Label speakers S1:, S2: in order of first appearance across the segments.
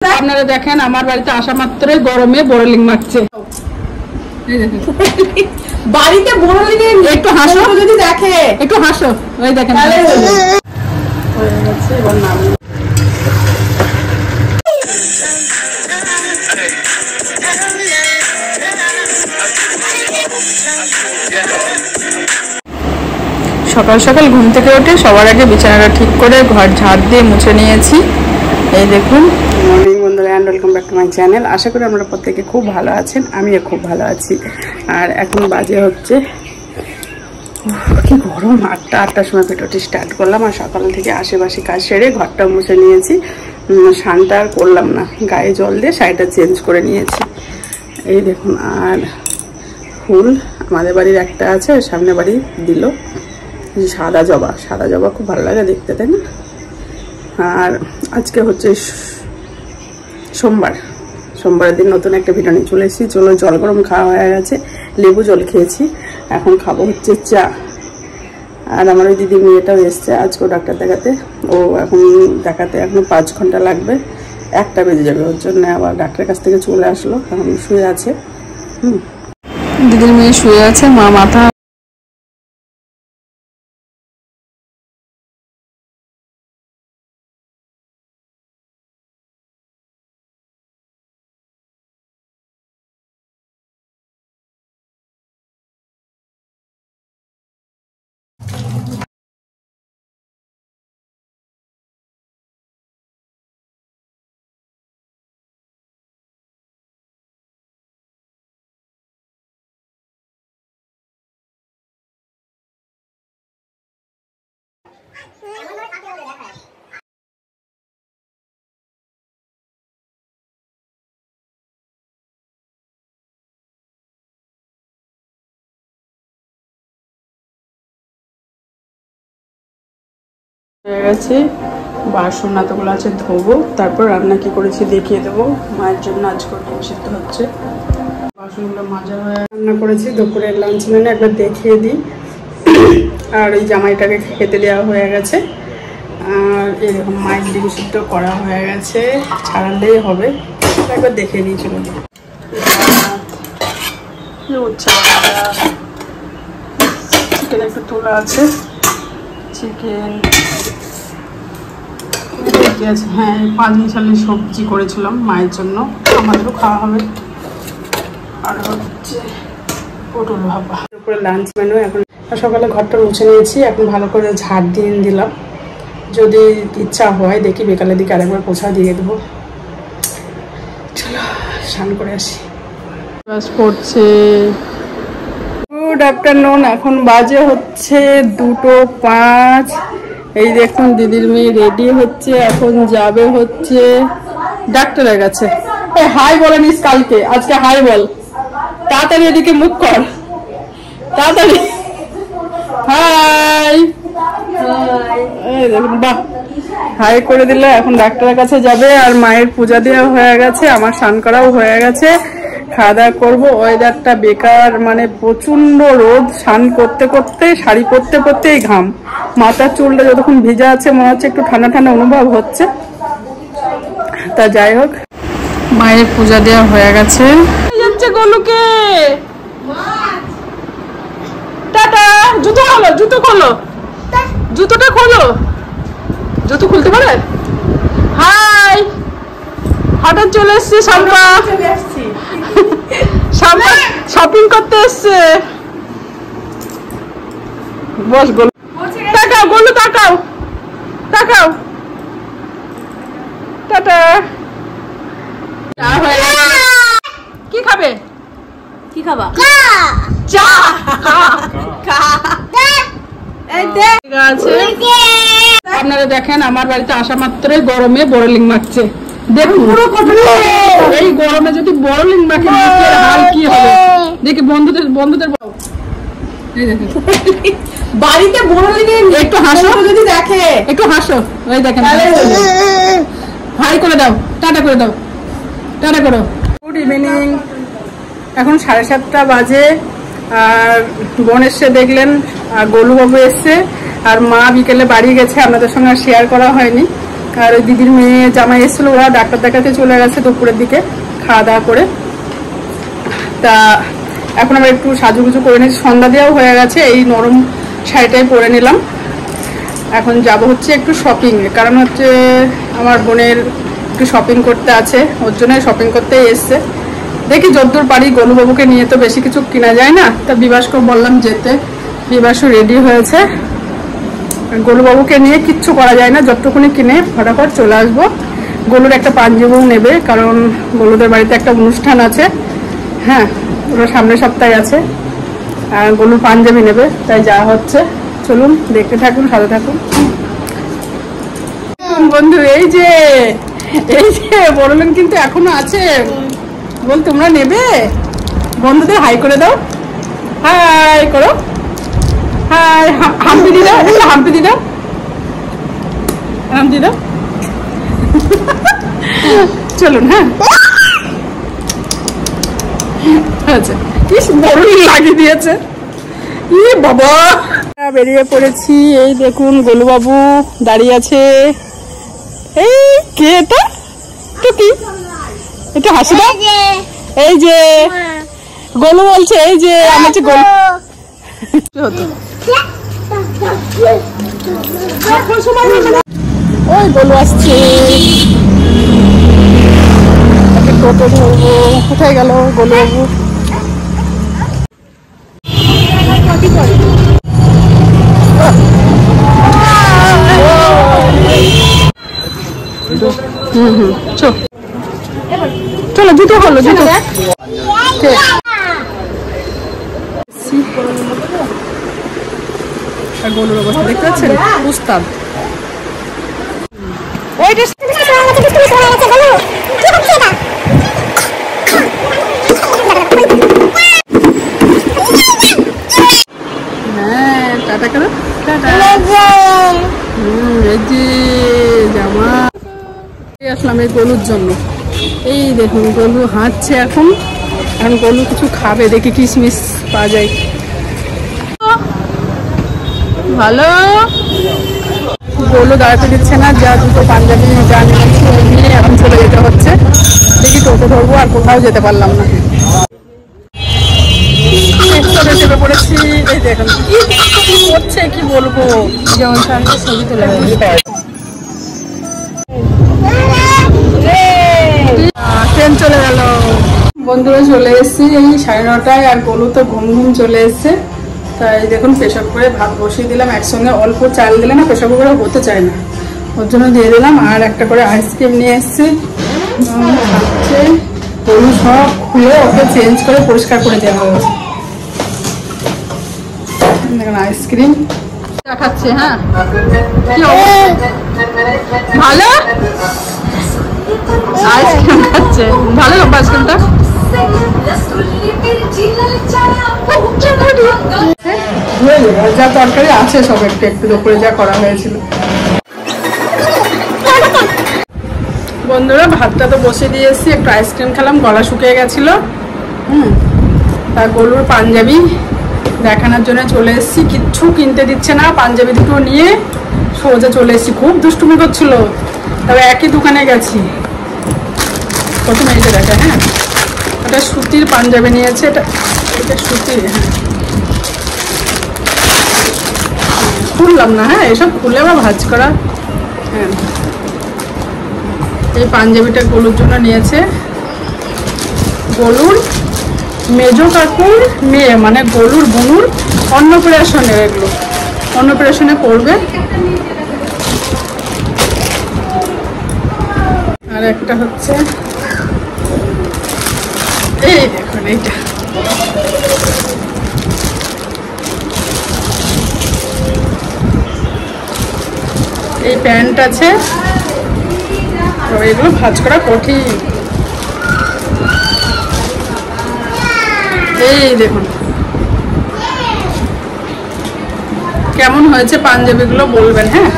S1: আপনারা দেখেন আমার বাড়িতে আসা মাত্রই গরমে বড়লিং মারছে। বাড়িতে বড়লিং একটু হাসো, যদি দেখে একটু হাসো। ওই দেখেন হয়ে গেছে, এবার নাম সকাল সকাল ঘুম থেকে উঠে সবার আগে বিছানাটা ঠিক করে ঘর ঝাড় দিয়ে মুছে নিয়েছি। এই দেখুন, মর্নিং বন্ধুরা, and welcome back to my channel. আশা করি আপনারা প্রত্যেকে খুব ভালো আছেন, আমিও খুব ভালো আছি। আর এখন বাজে হচ্ছে কি গরম, 8টার সময় ভিডিওটি স্টার্ট করলাম। আর সকাল থেকে আশেপাশে কাজ সেরে ঘরটা মুছে নিয়েছি। স্নানটা আর করলাম না, গায়ে জল দিয়ে শাড়িটা চেঞ্জ করে নিয়েছি। এই দেখুন, আর ফুল আমাদের বাড়ির একটা আছে, সামনে বাড়ি দিল সাদা জবা। সাদা জবা খুব ভালো লাগে দেখতে, তাই না? আর আজকে হচ্ছে সোমবারের দিন নতুন একটা ভিডিও নিয়ে চলে এসেছি। চলো, জল গরম খাওয়া হয়ে গেছে, লেবু জল খেয়েছি, এখন খাবো হচ্ছে চা। আর আমার ওই দিদির মেয়েটাও এসছে আজকেও ডাক্তার দেখাতে। ও এখন দেখাতে এখন 5 ঘন্টা লাগবে, 1টা বেজে যাবে। ওর জন্য আবার ডাক্তারের কাছ থেকে চলে আসলো, এখন শুয়ে আছে। দিদির মেয়ে শুয়ে আছে, মা মাথা হয়ে গেছে। বাসন এতগুলো আছে, ধোবো, তারপর রান্না কি করেছি দেখিয়ে দেবো। মায়ের জন্য আজকে ডিম সিদ্ধ হচ্ছে, বাসনগুলো মাজা হয়ে রান্না করেছি। দুপুরের লাঞ্চ মেনু একবার দেখিয়ে দিই। আর এই জামাইটাকে খেতে দেওয়া হয়ে গেছে। আর এরকম মায়ের ডিম সিদ্ধ করা হয়ে গেছে, ছাড়ালেই হবে। একবার দেখিয়ে দিয়েছিল। চিকেন একটু তোলা আছে, চিকেন আছে। হ্যাঁ, 5 মিশালি সবজি করেছিলাম মায়ের জন্য, আমাদেরও খাওয়া হবে। আর হচ্ছে পটল ভাপা। দুপুরে লাঞ্চ মেনু। এখন সকালে ঘরটা মুছে নিয়েছি, এখন ভালো করে ঝাড় দিয়ে দিলাম। যদি ইচ্ছা হয় দেখি বিকালের দিকে আরেকবার পোছা দিয়ে দেবো। চলো স্নান করে আসি। পড়ছে। গুড আফটারনুন, এখন বাজে হচ্ছে 2:05। এই দেখুন দিদির মেয়ে রেডি হচ্ছে, এখন যাবে হচ্ছে ডাক্তারের কাছে। হাই বলেনিস কালকে, আজকে হাই বল। তাড়াতাড়ি এদিকে মুখ কর, তাড়াতাড়ি হাই। এই দেখুন, বাহ, হাই করে দিলে। এখন ডাক্তারের কাছে যাবে। আর মায়ের পূজা দেওয়া হয়ে গেছে, আমার স্নান করাও হয়ে গেছে। খাওয়া দাওয়া করবো। ওয়েদারটা বেকার, মানে প্রচন্ড রোদ। স্নান করতে করতে, শাড়ি পরতে পরতেই ঘাম। মাথার চুলটা যতক্ষণ ভিজা আছে মনে হচ্ছে একটু ঠান্ডা ঠান্ডা অনুভব হচ্ছে। তা যাই হোক, মায়ের পূজা দেওয়া হয়ে গেছে। যাচ্ছে গোলুকে টাটা। জুতো খোলো, জুতো খোলো, জুতোটা খোলো। জুতো খুলতে পারে? হাই, হঠাৎ চলে এসছে শাম্পা। শাম্পা শপিং করতে এসছে। বস গোলু, তাকাও গোলু, তাকাও তাকাও। টাটা। কি খাবে? কি খাবা? চা। আপনারা দেখেন আমার বাড়িতে আসা মাত্রই গরমে বড়লিং মারছে। দেখুন এই গরমে যদি বড়লিং মাখে হাল কি হবে দেখি। বন্ধুদের বাড়িতে বড়লিং একটু হাসো, যদি দেখে একটু হাসো। ওই দেখেন, হাই করে দাও, টাটা করে দাও, টাটা করো। গুড ইভিনিং, এখন 7:30 বাজে। আর বোন এসছে দেখলেন, আর গোলুবাবু এসছে। আর মা বিকেলে বাড়ি গেছে, আপনাদের সঙ্গে শেয়ার করা হয়নি। আর ওই দিদির মেয়ে জামাই এসেছিল, ওরা ডাক্তার দেখাতে চলে গেছে দুপুরের দিকে খাওয়া দাওয়া করে। তা এখন আবার একটু সাজুগুজু করে নিয়েছি, সন্ধ্যা দেওয়াও হয়ে গেছে। এই নরম শাড়িটাই পরে নিলাম। এখন যাব হচ্ছে একটু শপিং, কারণ হচ্ছে আমার বোনের একটু শপিং করতে আছে, ওর জন্য শপিং করতেই এসছে। দেখি যতদূর পারি, গোলুবাবুকে নিয়ে তো বেশি কিছু কেনা যায় না। তা বিবাসকে বললাম যেতে, বিবাসও রেডি হয়েছে। গোলুবাবুকে নিয়ে কিচ্ছু করা যায় না, যতটুকুনি কিনে ফটাফট চলে আসবো। গোলুর একটা পাঞ্জাবিও নেবে, কারণ গোলুদের বাড়িতে একটা অনুষ্ঠান আছে। হ্যাঁ, ওরা সামনের সপ্তাহে আছে, আর গোলুর পাঞ্জাবি নেবে, তাই যা হচ্ছে। চলুন দেখতে থাকুন, সাথে থাকুন। বন্ধু এই যে বললেন কিন্তু এখনো আছে, বল তোমরা নেবে? বন্ধুদের হাই করে দাও, হাই করো, হাই। হাম্পি দি দাও, হাম্পি দি দাও, হাম্পি দাও। চলুন। হ্যাঁ আচ্ছা, কি বড় লাগিয়ে দিয়েছে বাবা। বেরিয়ে পড়েছি, এই দেখুন গোলুবাবু দাঁড়িয়ে আছে। এই কে এটা? তো কি এটা? হাসি দাও। এই যে গোলু বলছে, এই যে আমার গোলু ওই গোলু আসছে। টোটো ধরবো। কোথায় গেল গোলুবাবু? চলো জুতো হলো, জুতো গোলুর অবস্থা দেখতে পাচ্ছেন, উস্তাদ। হ্যাঁ টাটা করো, টাটা। এই যে জামা আসলাম এই গোলুর জন্য। এই দেখুন গোলু হাঁটছে এখন গোলু কিছু খাবে, দেখি কিশমিশ পাওয়া যায়। ভালো গোলু দাঁড়াতে দিচ্ছে না, যা দুটো পাঞ্জাবি যা নিয়েছি নিয়ে এখন চলে যেতে হচ্ছে। দেখি টোটো ধরবো, আর কোথাও যেতে পারলাম না। চেপে পড়েছি। এই দেখুন কি করছে, কি বলবো, যেমন ছবি তুলে ট্রেন চলে গেল। বন্ধুরা চলে এসেছি এই 9:30টায়, আর গোলু তো ঘুম চলে এসছে। তাই দেখুন প্রেসার কুকারে ভাত বসিয়ে দিলাম, একসঙ্গে অল্প চাল দিলে না প্রেসার কুকারে হতে চায় না, ওর জন্য দিয়ে দিলাম। আর একটা করে আইসক্রিম নিয়ে এসছে, খাচ্ছে। গোলু সব খুলে ওকে চেঞ্জ করে পরিষ্কার করে দেওয়া হয়েছে। দেখুন আইসক্রিম খাচ্ছে। হ্যাঁ ভালো আইসক্রিম খাচ্ছে, ভালো লাগবে আইসক্রিমটা। যা তরকারি আছে সব একটু একটু দুপুরে যা করা হয়েছিল। বন্ধুরা ভাতটা তো বসে দিয়েছি, একটু আইসক্রিম খেলাম, গলা শুকিয়ে গেছিল। তার গোলুর পাঞ্জাবি দেখানোর জন্য চলে এসেছি, কিচ্ছু কিনতে দিচ্ছে না। পাঞ্জাবি দুটো নিয়ে সোজা চলে এসেছি, খুব দুষ্টুমি করছিল। তবে একই দোকানে গেছি, প্রথমে এই যে দেখা। হ্যাঁ এটা সুতির পাঞ্জাবি নিয়েছে, এটা সুতির। হ্যাঁ খুললাম না, হ্যাঁ এসব খুলে আবার ভাঁজ করা। হ্যাঁ এই পাঞ্জাবিটা গোলুর জন্য নিয়েছে, গোলুর মেজো কাকুর মেয়ে, মানে গোলুর বোনুর অন্নপ্রাশনে, এগুলো অন্নপ্রাশনে পড়বে। আর একটা হচ্ছে এই দেখুন এইটা, এই প্যান্ট আছে। এগুলো ভাঁজ করা কঠিন। এই দেখুন কেমন হয়েছে পাঞ্জাবিগুলো বলবেন। হ্যাঁ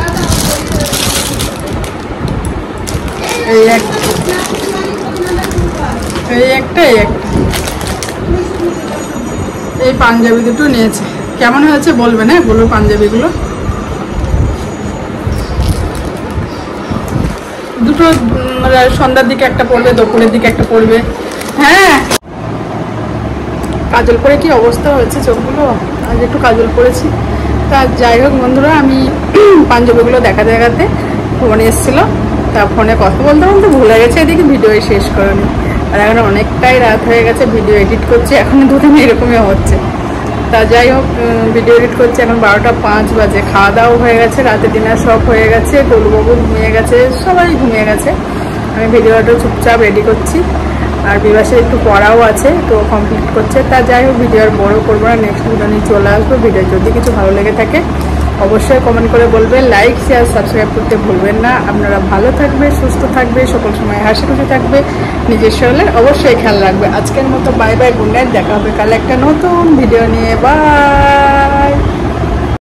S1: এই একটা এই পাঞ্জাবি দুটো নিয়েছে, কেমন হয়েছে বলবেন। হ্যাঁ গোলুর পাঞ্জাবিগুলো একটু সন্ধ্যার দিকে একটা পড়বে, দুপুরের দিকে একটা পড়বে। হ্যাঁ, কাজল পরে কি অবস্থা হয়েছে চোখগুলো, আজ একটু কাজল পরেছি। তা যাই হোক বন্ধুরা, আমি পাঞ্জাবিগুলো দেখাতে ফোনে এসেছিলো, তা ফোনে কথা বলতে বলতে ভুলে গেছে, এদিকে ভিডিও শেষ করেনি। আর এখন অনেকটাই রাত হয়ে গেছে, ভিডিও এডিট করছি, এখন দুদিন এরকমই হচ্ছে। তা যাই হোক, ভিডিও এডিট করছি, এখন 12টা 5 বাজে। খাওয়া দাওয়া হয়ে গেছে, রাতে ডিনার সব হয়ে গেছে, গোলুবাবু ঘুমিয়ে গেছে, সবাই ঘুমিয়ে গেছে। আমি ভিডিওটা চুপচাপ রেডি করছি, আর বিবাসের একটু পড়াও আছে, তো কমপ্লিট করছে। তা যাই হোক, ভিডিও আর বড়ো করবো না, নেক্সট ভিডিও নিয়ে চলে আসবো। ভিডিও যদি কিছু ভালো লেগে থাকে অবশ্যই কমেন্ট করে বলবেন, লাইক শেয়ার সাবস্ক্রাইব করতে ভুলবেন না। আপনারা ভালো থাকবে, সুস্থ থাকবে, সকল সময় হাসি খুশি থাকবে, নিজের শরীরের অবশ্যই খেয়াল রাখবে। আজকের মতো বাই বাই, গুড নাইট। দেখা হবে কাল একটা নতুন ভিডিও নিয়ে। বাই।